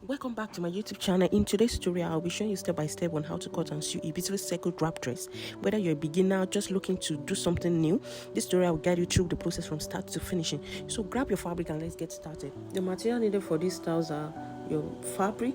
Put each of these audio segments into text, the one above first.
Welcome back to my YouTube channel. In today's tutorial, I'll be showing you step by step on how to cut and sew a beautiful circle wrap dress. Whether you're a beginner just looking to do something new, this tutorial will guide you through the process from start to finishing. So grab your fabric and let's get started. The material needed for these styles are your fabric,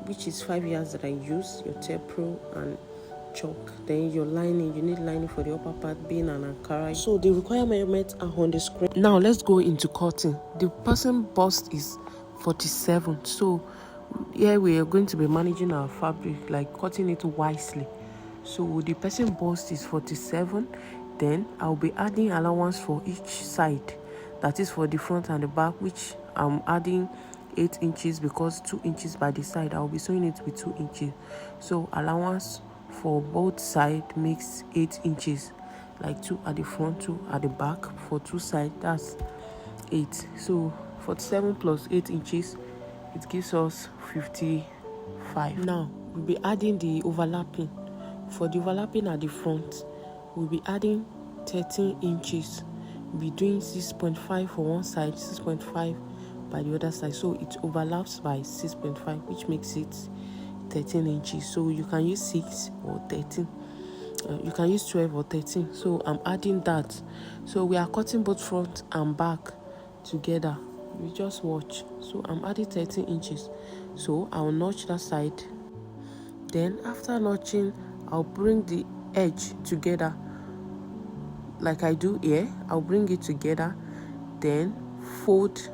which is 5 yards that I use, your tape pro and chalk. Then your lining, you need lining for the upper part being an ankara. So the required measurements are on the screen. Now let's go into cutting. The person bust is 47, so here we are going to be managing our fabric, like cutting it wisely. So the person bust is 47, then I'll be adding allowance for each side, that is for the front and the back, which I'm adding 8 inches because 2 inches by the side. I'll be sewing it with 2 inches, so allowance for both sides makes 8 inches, like 2 at the front, 2 at the back. For 2 sides, that's 8. So 47 plus 8 inches, it gives us 55. Now we'll be adding the overlapping. For the overlapping at the front, we'll be adding 13 inches. We'll be doing 6.5 for one side, 6.5 by the other side, so it overlaps by 6.5, which makes it 13 inches. So you can use 6 or 13, you can use 12 or 13. So I'm adding that. So we are cutting both front and back together. You just watch. So I'm adding 13 inches, so I'll notch that side. Then after notching, I'll bring the edge together like I do here. I'll bring it together, then fold.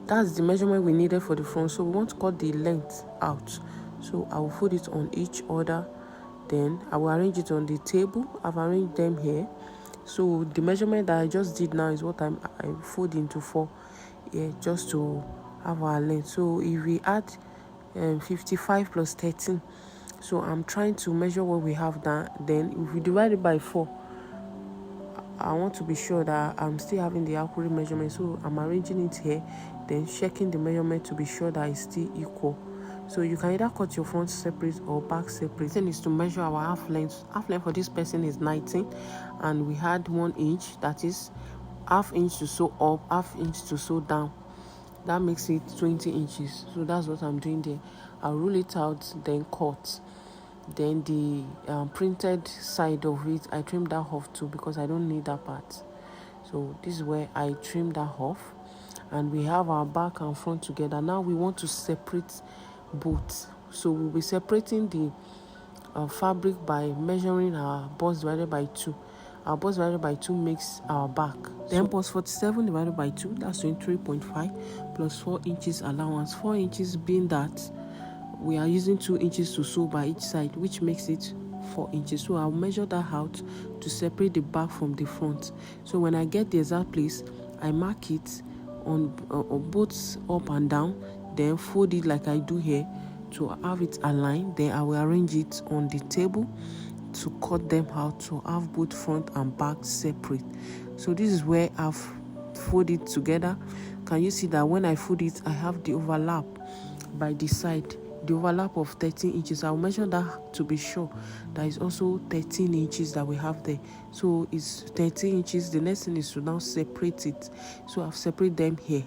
That's the measurement we needed for the front, so we want to cut the length out. So I will fold it on each other, then I will arrange it on the table. I've arranged them here. So the measurement that I just did now is what I fold into 4 here, just to have our length. So if we add 55 plus 13, so I'm trying to measure what we have done. Then if we divide it by 4, I want to be sure that I'm still having the accurate measurement. So I'm arranging it here, then checking the measurement to be sure that it's still equal. So you can either cut your front separate or back separate. The thing is to measure our half length. Half length for this person is 19, and we had 1 inch, that is half inch to sew up, half inch to sew down. That makes it 20 inches. So that's what I'm doing there. I'll rule it out, then cut. Then the printed side of it, I trim that off too because I don't need that part. So this is where I trim that off, and we have our back and front together. Now we want to separate both. So we'll be separating the fabric by measuring our bust divided by 2. Our bust divided by 2 makes our back. Then bust 47 divided by 2, that's 23.5 plus 4 inches allowance. 4 inches being that we are using 2 inches to sew by each side, which makes it 4 inches. So I'll measure that out to separate the back from the front. So when I get the exact place, I mark it on both up and down, then fold it like I do here to have it aligned. Then I will arrange it on the table to cut them out to have both front and back separate. So this is where I've folded together. Can you see that when I fold it, I have the overlap by the side, the overlap of 13 inches. I'll measure that to be sure that is also 13 inches that we have there. So it's 13 inches. The next thing is to now separate it. So I've separated them here,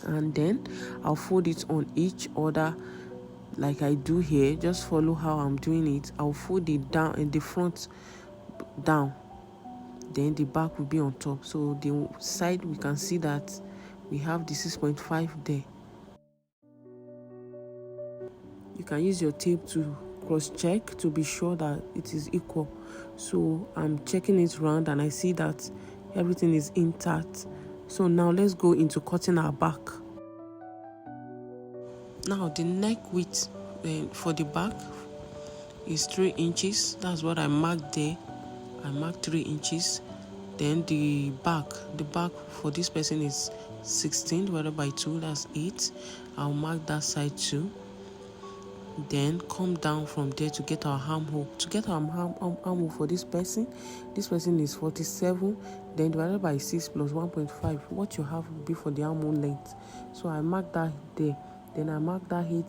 and then I'll fold it on each other like I do here. Just follow how I'm doing it. I'll fold it down in the front down, then the back will be on top. So the side, we can see that we have the 6.5 there. You can use your tape to cross check to be sure that it is equal. So I'm checking it round and I see that everything is intact. So now let's go into cutting our back. Now the neck width for the back is 3 inches. That's what I marked there. I marked 3 inches. Then the back for this person is 16 divided by 2, that's 8. I'll mark that side too. Then come down from there to get our armhole. To get our armhole for this person is 47, then divided by 6 plus 1.5. What you have will be for the armhole length. So I mark that there. Then I mark that 8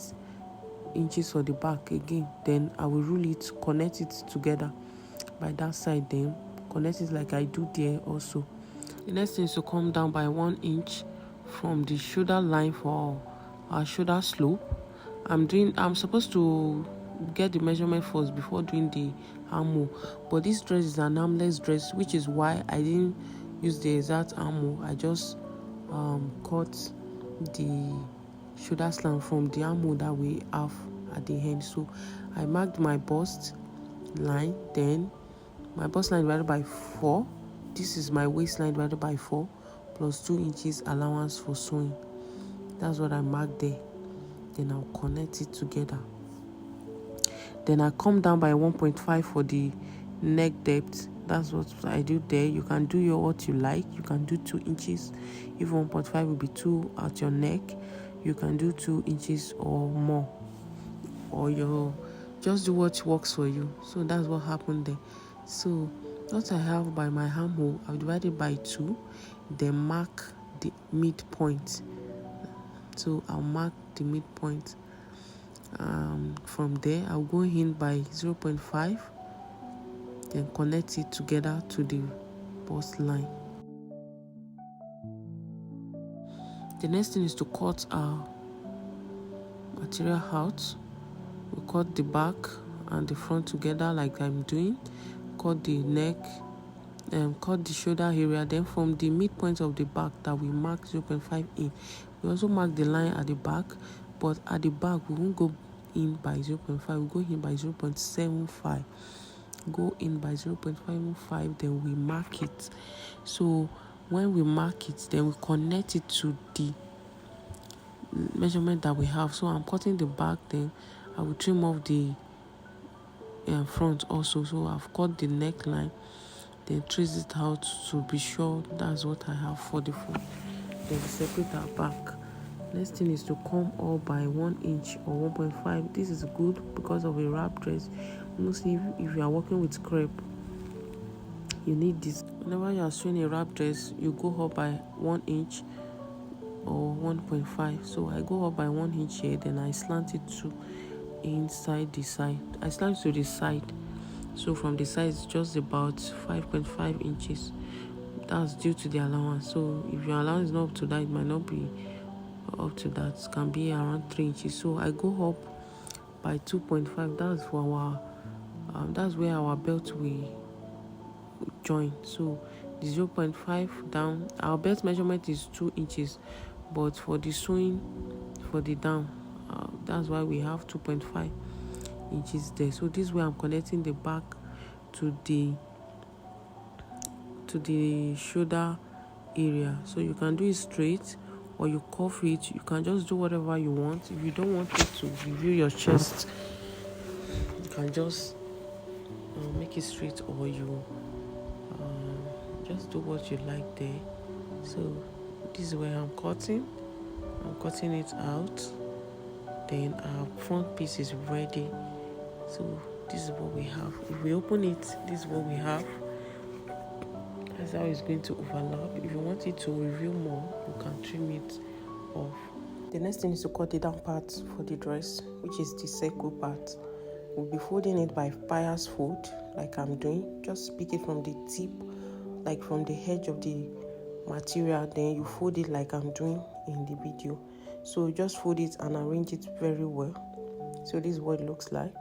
inches for the back again. Then I will rule it, connect it together by that side, then connect it like I do there also. The next thing is to come down by 1 inch from the shoulder line for our shoulder slope. I'm supposed to get the measurement first before doing the armhole, but this dress is an armless dress, which is why I didn't use the exact armhole. I just cut the shoulder slant from the armhole that we have at the end. So I marked my bust line, then my bust line divided by 4. This is my waistline divided by 4 plus 2 inches allowance for sewing. That's what I marked there. Then I'll connect it together. Then I come down by 1.5 for the neck depth. That's what I do there. You can do what you like. You can do 2 inches. If 1.5 will be 2 at your neck, you can do 2 inches or more. Or just do what works for you. So that's what happened there. So what I have by my armhole, I've divided by 2. Then mark the midpoint. So I'll mark the midpoint. From there, I'll go in by 0.5. Then connect it together to the bust line. The next thing is to cut our material out. We cut the back and the front together like I'm doing. Cut the neck, cut the shoulder area. Then from the midpoint of the back that we mark 0.5 in, we also mark the line at the back, but at the back we won't go in by 0.5, we go in by 0.75. Go in by 0.55, then we mark it. So when we mark it, then we connect it to the measurement that we have. So I'm cutting the back, then I will trim off the front also. So I've cut the neckline, then trace it out to be sure that's what I have for the front. Then we separate our back. Next thing is to come all by 1 inch or 1.5. This is good because of a wrap dress. Mostly if you are working with crepe, you need this. Whenever you are sewing a wrap dress, you go up by 1 inch or 1.5. So I go up by 1 inch here, then I slant it to inside the side. I slant to the side. So from the side it's just about 5.5 inches. That's due to the allowance. So if your allowance is not up to that, it might not be up to that. It can be around 3 inches. So I go up by 2.5. That's for our that's where our belt will join. So the 0.5 down, our belt measurement is 2 inches, but for the sewing for the down, that's why we have 2.5 inches there. So this way I'm connecting the back to the shoulder area. So you can do it straight or you curve it. You can just do whatever you want. If you don't want it to reveal your chest, you can just make it straight, or you just do what you like there. So this is where I'm cutting it out. Then our front piece is ready. So this is what we have. If we open it, this is what we have. That's how it's going to overlap. If you want it to reveal more, you can trim it off. The next thing is to cut the down part for the dress, which is the circle part. We'll be folding it by bias fold, like I'm doing. Just pick it from the tip, like from the edge of the material, then you fold it like I'm doing in the video. So just fold it and arrange it very well. So this is what it looks like.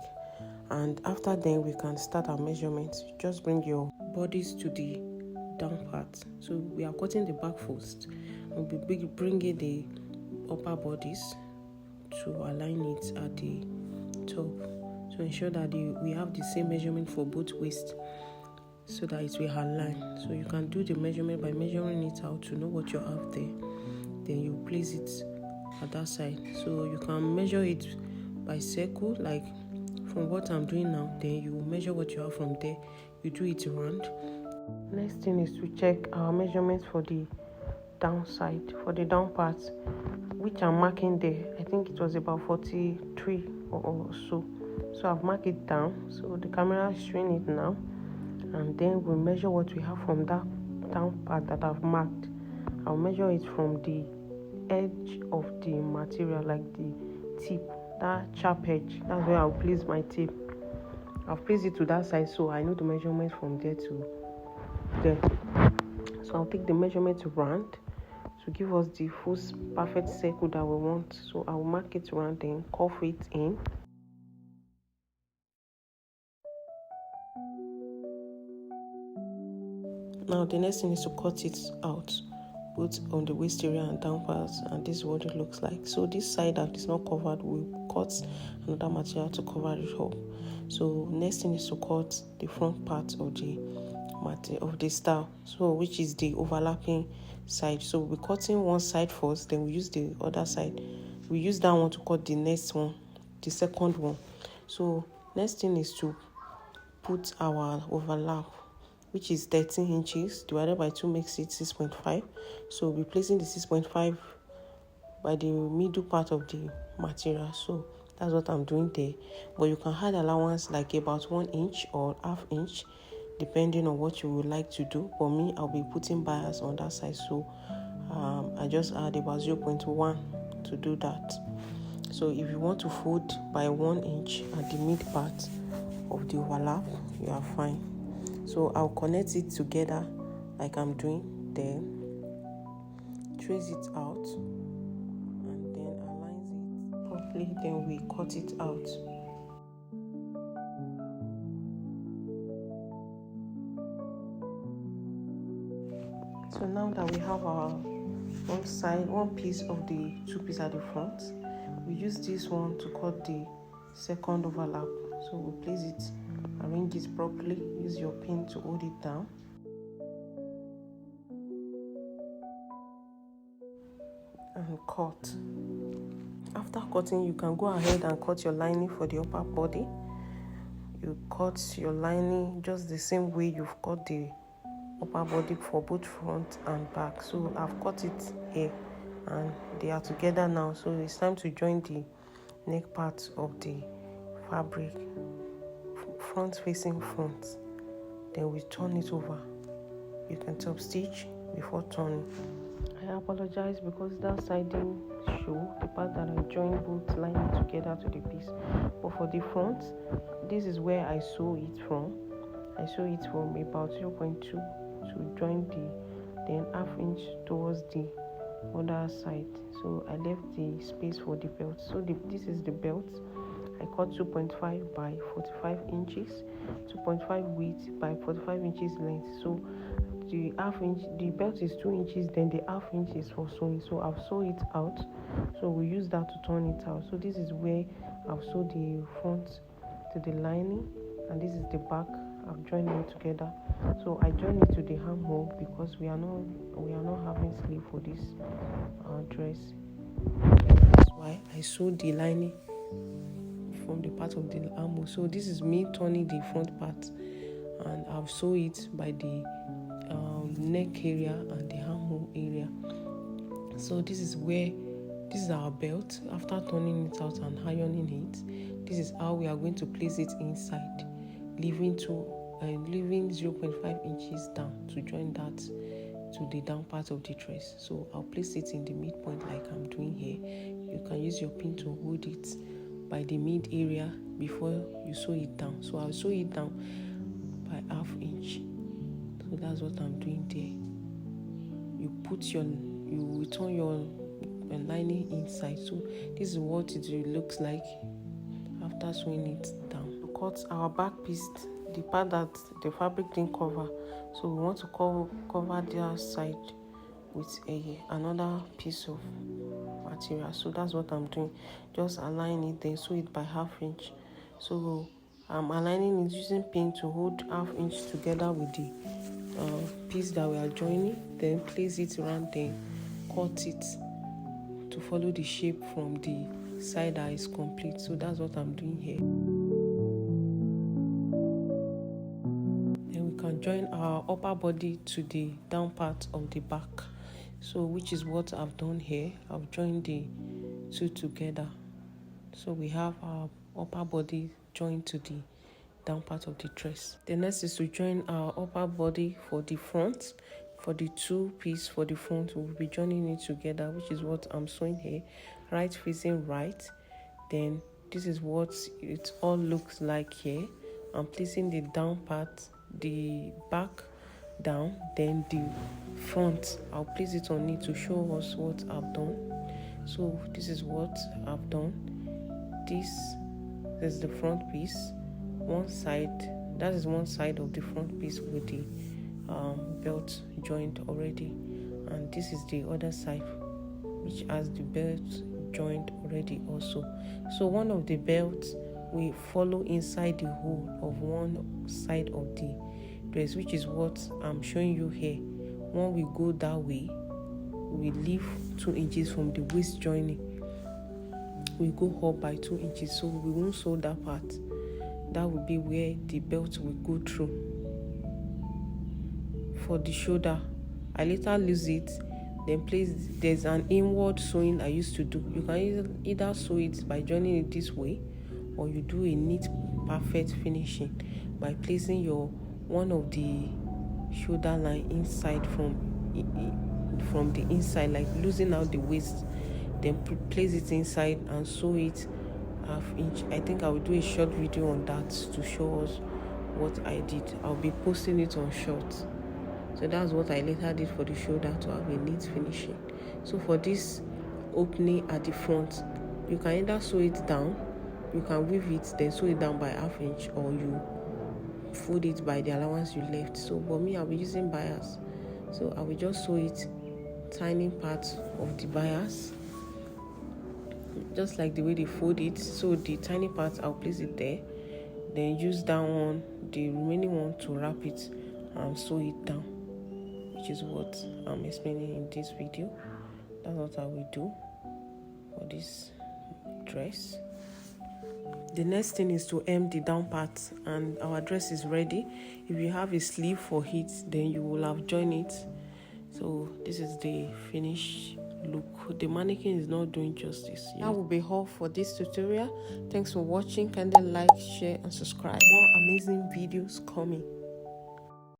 And after then, we can start our measurements. Just bring your bodice to the down part. So we are cutting the back first. We'll be bringing the upper bodice to align it at the top. To ensure that we have the same measurement for both waist, so that it will align. So you can do the measurement by measuring it out to know what you have there. Then you place it at that side. So you can measure it by circle, like from what I'm doing now. Then you measure what you have from there. You do it round. Next thing is to check our measurements for the downside, for the down part, which I'm marking there. I think it was about 43 or so. So I've marked it down. So the camera is showing it now. And then we'll measure what we have from that down part that I've marked. I'll measure it from the edge of the material, like the tip, that sharp edge. That's where I'll place my tip. I've placed it to that side, so I know the measurement from there to there. So I'll take the measurement round to give us the full perfect circle that we want. So I will mark it around, then curve it in. Now the next thing is to cut it out, both on the waist area and down parts, and this is what it looks like. So this side that is not covered, we'll cut another material to cover it up. So next thing is to cut the front part of the style, so which is the overlapping side. So we'll be cutting one side first, then we use the other side. We use that one to cut the next one, the second one. So next thing is to put our overlap, which is 13 inches divided by 2 makes it 6.5. So we'll be placing the 6.5 by the middle part of the material. So that's what I'm doing there, but you can add allowance like about 1 inch or half inch depending on what you would like to do. For me, I'll be putting bias on that side, so I just add about 0.1 to do that. So if you want to fold by 1 inch at the mid part of the overlap, you are fine. So I'll connect it together like I'm doing, then trace it out and then align it properly, then we cut it out. So now that we have our one piece of the 2 pieces at the front, we use this one to cut the second overlap. So we'll place it, arrange it properly, use your pin to hold it down. And cut. After cutting, you can go ahead and cut your lining for the upper body. You cut your lining just the same way you've cut the upper body for both front and back. So I've cut it here and they are together now. So it's time to join the neck part of the fabric, front facing front. Then we turn it over. You can top stitch before turning. I apologize because that side didn't show the part that I joined both lining together to the piece. But for the front, this is where I sew it from. I sew it from about 0.2 to join then half inch towards the other side. So I left the space for the belt. So this is the belt. I cut 2.5 by 45 inches, 2.5 width by 45 inches length. So the half inch, the belt is 2 inches, then the half inch is for sewing. So I've sewed it out. So we use that to turn it out. So this is where I've sewed the front to the lining, and this is the back. I've joined them together. So I joined it to the armhole because we are not having sleeve for this dress. That's why I sewed the lining from the part of the armhole. So this is me turning the front part, and I've sewed it by the neck area and the armhole area. So this is our belt. After turning it out and ironing it, this is how we are going to place it inside, leaving 0.5 inches down to join that to the down part of the dress. So I'll place it in the midpoint like I'm doing here. You can use your pin to hold it by the mid area before you sew it down. So I'll sew it down by half inch. So that's what I'm doing there. You return your lining inside. So this is what it looks like after sewing it down. To cut our back piece, the part that the fabric didn't cover, so we want to cover the side with another piece of material. So that's what I'm doing. Just align it, then sew it by half inch. So I'm aligning it using pin to hold half inch together with the piece that we are joining, then place it around, then cut it to follow the shape from the side that is complete. So that's what I'm doing here. Then we can join our upper body to the down part of the back, so which is what I've done here. I've joined the two together, so we have our upper body joined to the down part of the dress. The next is to join our upper body for the front. For the 2 piece for the front, we'll be joining it together, which is what I'm sewing here, right facing right. Then this is what it all looks like here. I'm placing the down part, the back down, then the front, I'll place it on it to show us what I've done. So this is what I've done. This is the front piece. One side, that is one side of the front piece with the belt joint already, and this is the other side which has the belt joint already also. So one of the belts we follow inside the hole of one side of the dress, which is what I'm showing you here. When we go that way, we leave 2 inches from the waist joining. We go up by 2 inches, so we won't sew that part. That will be where the belt will go through. For the shoulder, I later lose it, then place. There's an inward sewing I used to do. You can either sew it by joining it this way, or you do a neat perfect finishing by placing your one of the shoulder line inside from the inside, like losing out the waist, then place it inside and sew it ½ inch. I think I will do a short video on that to show us what I did. I'll be posting it on Shorts. So that's what I later did for the shoulder to have a neat finishing. So for this opening at the front, you can either sew it down, you can weave it, then sew it down by ½ inch, or you fold it by the allowance you left. So for me, I'll be using bias. So I will just sew it tiny parts of the bias, just like the way they fold it. So the tiny parts, I'll place it there, then use that one, the remaining one, to wrap it and sew it down, which is what I'm explaining in this video. That's what I will do for this dress. The next thing is to hem the down part, and our dress is ready. If you have a sleeve for it, then you will have joined it. So this is the finished look. The mannequin is not doing justice. That will be all for this tutorial. Thanks for watching. Kindly like, share and subscribe. More amazing videos coming.